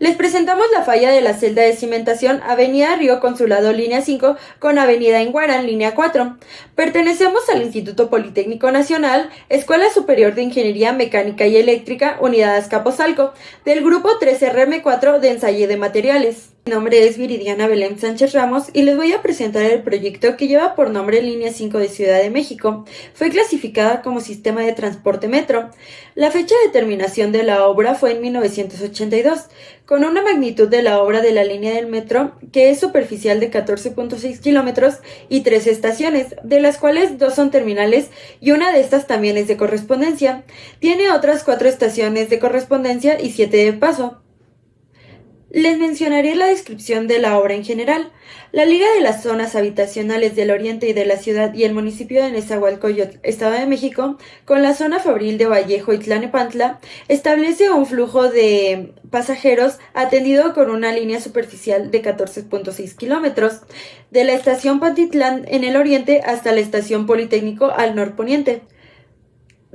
Les presentamos la falla de la celda de cimentación Avenida Río Consulado línea 5 con Avenida Enguarán línea 4. Pertenecemos al Instituto Politécnico Nacional, Escuela Superior de Ingeniería Mecánica y Eléctrica, Unidad Azcapotzalco, del grupo 3RM4 de ensayo de materiales. Mi nombre es Viridiana Belén Sánchez Ramos y les voy a presentar el proyecto que lleva por nombre Línea 5 de Ciudad de México. Fue clasificada como sistema de transporte metro. La fecha de terminación de la obra fue en 1982, con una magnitud de la obra de la línea del metro que es superficial de 14.6 kilómetros y 3 estaciones, de las cuales 2 son terminales y una de estas también es de correspondencia. Tiene otras 4 estaciones de correspondencia y 7 de paso. Les mencionaré la descripción de la obra en general. La Liga de las Zonas Habitacionales del Oriente y de la Ciudad y el municipio de Nezahualcóyotl, Estado de México, con la zona fabril de Vallejo y Tlalnepantla, establece un flujo de pasajeros atendido con una línea superficial de 14.6 kilómetros, de la estación Pantitlán en el oriente hasta la estación Politécnico al norponiente.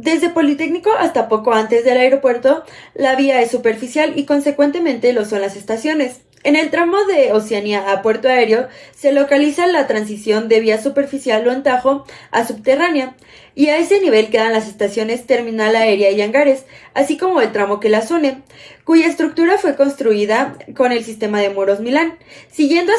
Desde Politécnico hasta poco antes del aeropuerto, la vía es superficial y consecuentemente lo son las estaciones. En el tramo de Oceanía a Puerto Aéreo se localiza la transición de vía superficial o en tajo a subterránea, y a ese nivel quedan las estaciones Terminal Aérea y Hangares, así como el tramo que las une, cuya estructura fue construida con el sistema de muros Milán. Siguiendo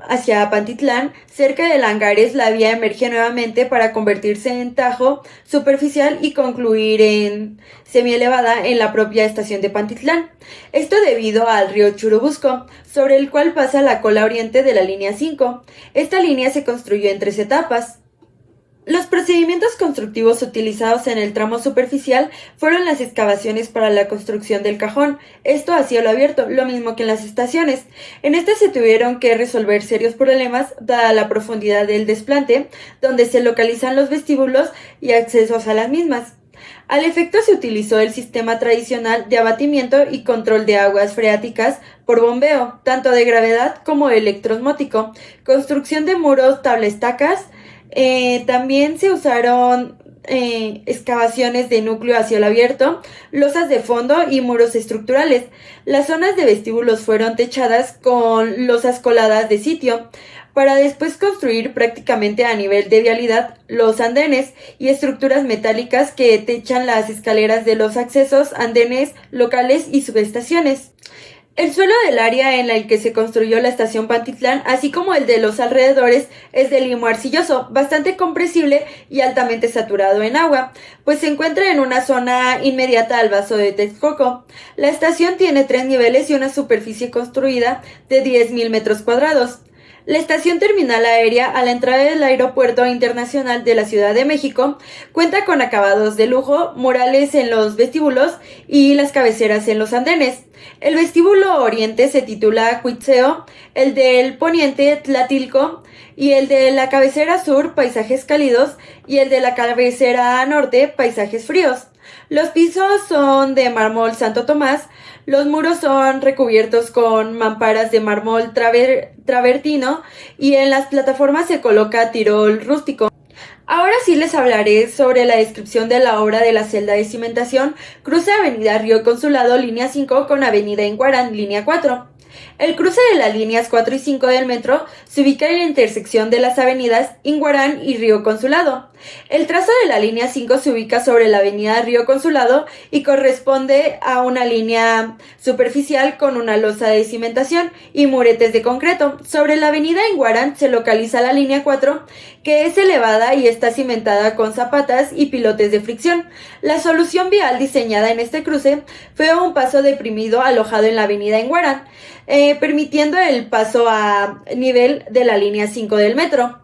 hacia Pantitlán, cerca del Hangares, la vía emerge nuevamente para convertirse en tajo superficial y concluir en semielevada en la propia estación de Pantitlán. Esto debido al río Churubusco, sobre el cual pasa la cola oriente de la línea 5. Esta línea se construyó en 3 etapas. Los procedimientos constructivos utilizados en el tramo superficial fueron las excavaciones para la construcción del cajón, esto a cielo abierto, lo mismo que en las estaciones. En este se tuvieron que resolver serios problemas dada la profundidad del desplante, donde se localizan los vestíbulos y accesos a las mismas. Al efecto se utilizó el sistema tradicional de abatimiento y control de aguas freáticas por bombeo, tanto de gravedad como electroosmótico, construcción de muros tabla-estacas. También se usaron excavaciones de núcleo a cielo abierto, losas de fondo y muros estructurales. Las zonas de vestíbulos fueron techadas con losas coladas de sitio, para después construir prácticamente a nivel de vialidad los andenes y estructuras metálicas que techan las escaleras de los accesos, andenes locales y subestaciones. El suelo del área en el que se construyó la estación Pantitlán, así como el de los alrededores, es de limo arcilloso, bastante compresible y altamente saturado en agua, pues se encuentra en una zona inmediata al vaso de Texcoco. La estación tiene 3 niveles y una superficie construida de 10.000 metros cuadrados. La estación terminal aérea a la entrada del Aeropuerto Internacional de la Ciudad de México cuenta con acabados de lujo, murales en los vestíbulos y las cabeceras en los andenes. El vestíbulo oriente se titula Cuitzeo, el del poniente Tlatilco y el de la cabecera sur Paisajes cálidos y el de la cabecera norte Paisajes fríos. Los pisos son de mármol Santo Tomás, los muros son recubiertos con mamparas de mármol travertino y en las plataformas se coloca tirol rústico. Ahora sí les hablaré sobre la descripción de la obra de la celda de cimentación cruce Avenida Río Consulado línea 5 con Avenida Enguarán línea 4. El cruce de las líneas 4 y 5 del metro se ubica en la intersección de las avenidas Enguarán y Río Consulado. El trazo de la línea 5 se ubica sobre la avenida Río Consulado y corresponde a una línea superficial con una losa de cimentación y muretes de concreto. Sobre la avenida Enguarán se localiza la línea 4, que es elevada y está cimentada con zapatas y pilotes de fricción. La solución vial diseñada en este cruce fue un paso deprimido alojado en la avenida Enguarán, permitiendo el paso a nivel de la línea 5 del metro.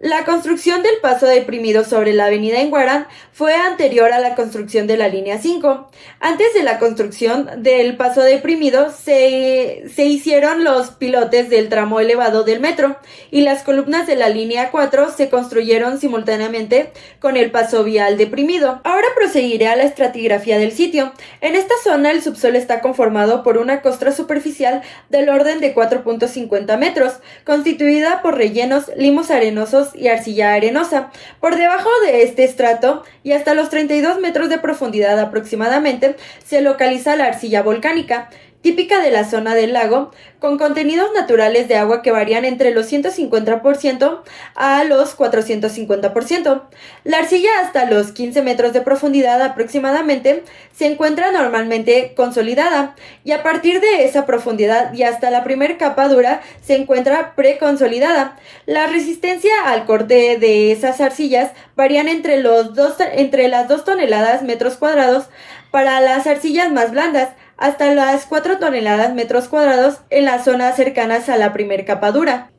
La construcción del paso deprimido sobre la avenida Enguarán fue anterior a la construcción de la línea 5. Antes de la construcción del paso deprimido se hicieron los pilotes del tramo elevado del metro y las columnas de la línea 4 se construyeron simultáneamente con el paso vial deprimido. Ahora proseguiré a la estratigrafía del sitio. En esta zona el subsuelo está conformado por una costra superficial del orden de 4.50 metros, constituida por rellenos, limos arenosos y arcilla arenosa. Por debajo de este estrato y hasta los 32 metros de profundidad aproximadamente se localiza la arcilla volcánica, típica de la zona del lago, con contenidos naturales de agua que varían entre los 150% a los 450%. La arcilla hasta los 15 metros de profundidad aproximadamente se encuentra normalmente consolidada y a partir de esa profundidad y hasta la primera capa dura se encuentra preconsolidada. La resistencia al corte de esas arcillas varían entre las 2 toneladas metros cuadrados para las arcillas más blandas, hasta las 4 toneladas metros cuadrados en las zonas cercanas a la primer capa dura.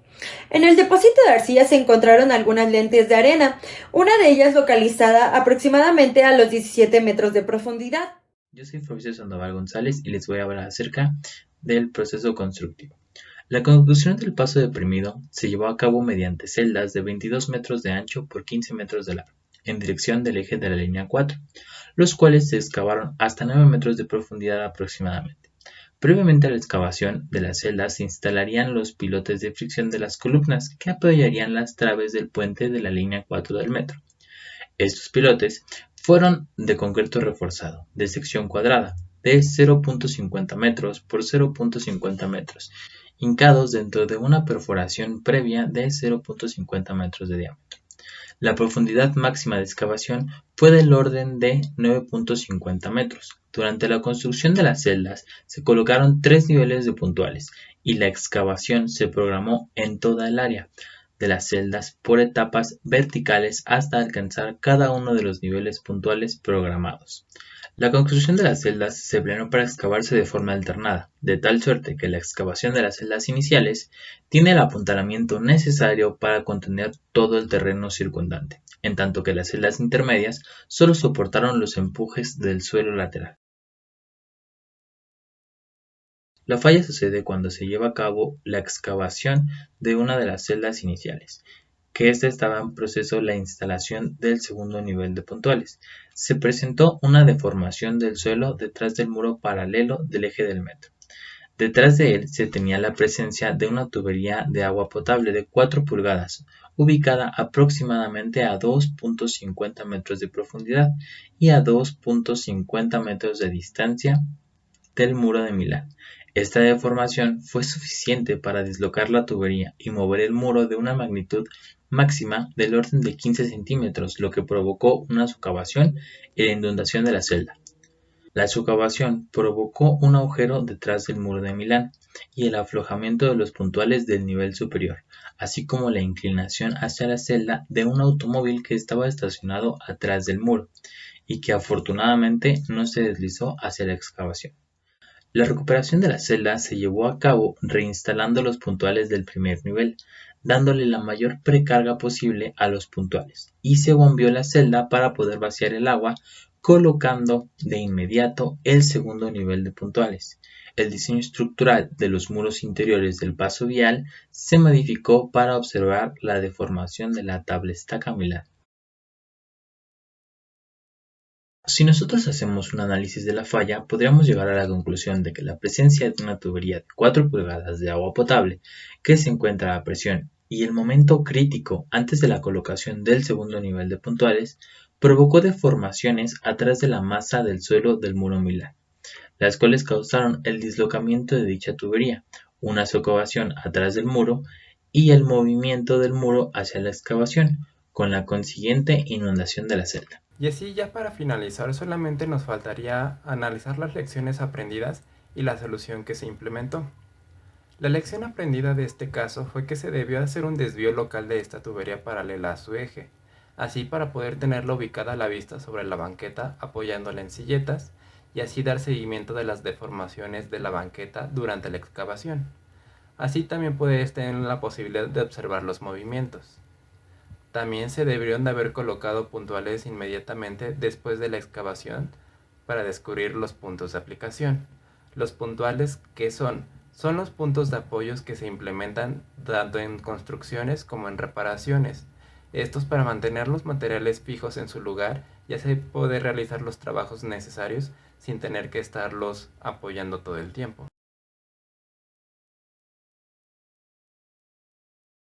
En el depósito de arcilla se encontraron algunas lentes de arena, una de ellas localizada aproximadamente a los 17 metros de profundidad. Yo soy Fabricio Sandoval González y les voy a hablar acerca del proceso constructivo. La construcción del paso deprimido se llevó a cabo mediante celdas de 22 metros de ancho por 15 metros de largo, en dirección del eje de la línea 4, los cuales se excavaron hasta 9 metros de profundidad aproximadamente. Previamente a la excavación de las celdas se instalarían los pilotes de fricción de las columnas que apoyarían las traves del puente de la línea 4 del metro. Estos pilotes fueron de concreto reforzado, de sección cuadrada, de 0.50 metros por 0.50 metros, hincados dentro de una perforación previa de 0.50 metros de diámetro. La profundidad máxima de excavación fue del orden de 9.50 metros. Durante la construcción de las celdas se colocaron 3 niveles de puntuales y la excavación se programó en toda el área de las celdas por etapas verticales hasta alcanzar cada uno de los niveles puntuales programados. La construcción de las celdas se planeó para excavarse de forma alternada, de tal suerte que la excavación de las celdas iniciales tiene el apuntalamiento necesario para contener todo el terreno circundante, en tanto que las celdas intermedias solo soportaron los empujes del suelo lateral. La falla sucede cuando se lleva a cabo la excavación de una de las celdas iniciales, que ésta estaba en proceso la instalación del segundo nivel de puntuales. Se presentó una deformación del suelo detrás del muro paralelo del eje del metro. Detrás de él se tenía la presencia de una tubería de agua potable de 4 pulgadas, ubicada aproximadamente a 2.50 metros de profundidad y a 2.50 metros de distancia del muro de Milán. Esta deformación fue suficiente para dislocar la tubería y mover el muro de una magnitud máxima del orden de 15 centímetros, lo que provocó una socavación y la inundación de la celda. La socavación provocó un agujero detrás del muro de Milán y el aflojamiento de los puntuales del nivel superior, así como la inclinación hacia la celda de un automóvil que estaba estacionado atrás del muro y que afortunadamente no se deslizó hacia la excavación. La recuperación de la celda se llevó a cabo reinstalando los puntuales del primer nivel, dándole la mayor precarga posible a los puntuales, y se bombeó la celda para poder vaciar el agua, colocando de inmediato el segundo nivel de puntuales. El diseño estructural de los muros interiores del paso vial se modificó para observar la deformación de la tablestaca Milán. Si nosotros hacemos un análisis de la falla, podríamos llegar a la conclusión de que la presencia de una tubería de 4 pulgadas de agua potable que se encuentra a presión y el momento crítico antes de la colocación del segundo nivel de puntuales provocó deformaciones atrás de la masa del suelo del muro Milán, las cuales causaron el dislocamiento de dicha tubería, una socavación atrás del muro y el movimiento del muro hacia la excavación, con la consiguiente inundación de la celda. Y así ya para finalizar solamente nos faltaría analizar las lecciones aprendidas y la solución que se implementó. La lección aprendida de este caso fue que se debió hacer un desvío local de esta tubería paralela a su eje, así para poder tenerla ubicada a la vista sobre la banqueta apoyándola en silletas y así dar seguimiento de las deformaciones de la banqueta durante la excavación. Así también puedes tener la posibilidad de observar los movimientos. También se deberían de haber colocado puntuales inmediatamente después de la excavación para descubrir los puntos de aplicación. Los puntuales, ¿qué son? Son los puntos de apoyos que se implementan tanto en construcciones como en reparaciones. Estos para mantener los materiales fijos en su lugar y así poder realizar los trabajos necesarios sin tener que estarlos apoyando todo el tiempo.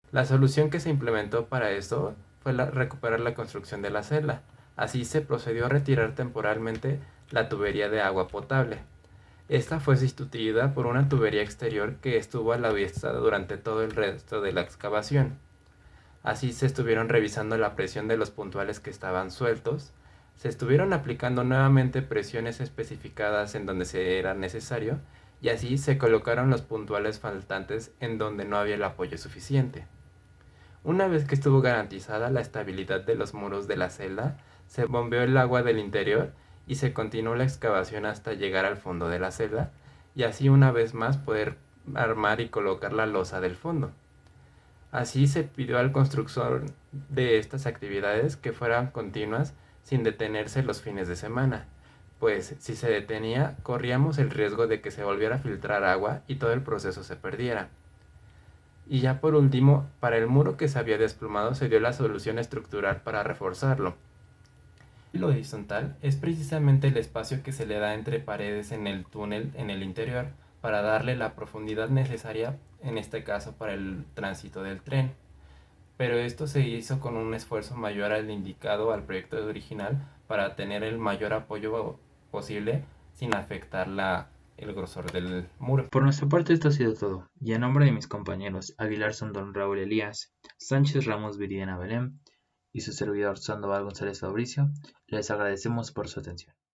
La solución que se implementó para esto fue recuperar la construcción de la celda. Así se procedió a retirar temporalmente la tubería de agua potable. Esta fue sustituida por una tubería exterior que estuvo a la vista durante todo el resto de la excavación. Así se estuvieron revisando la presión de los puntuales que estaban sueltos, se estuvieron aplicando nuevamente presiones especificadas en donde se era necesario, y así se colocaron los puntuales faltantes en donde no había el apoyo suficiente. Una vez que estuvo garantizada la estabilidad de los muros de la celda, se bombeó el agua del interior y se continuó la excavación hasta llegar al fondo de la celda, y así una vez más poder armar y colocar la losa del fondo. Así se pidió al constructor de estas actividades que fueran continuas sin detenerse los fines de semana, pues si se detenía corríamos el riesgo de que se volviera a filtrar agua y todo el proceso se perdiera. Y ya por último, para el muro que se había desplomado se dio la solución estructural para reforzarlo. Lo horizontal es precisamente el espacio que se le da entre paredes en el túnel en el interior para darle la profundidad necesaria, en este caso para el tránsito del tren. Pero esto se hizo con un esfuerzo mayor al indicado al proyecto original para tener el mayor apoyo posible sin afectar el grosor del muro. Por nuestra parte esto ha sido todo, y a nombre de mis compañeros Aguilar Sondón Raúl Elías, Sánchez Ramos Viridiana Belén y su servidor Sandoval González Fabricio, les agradecemos por su atención.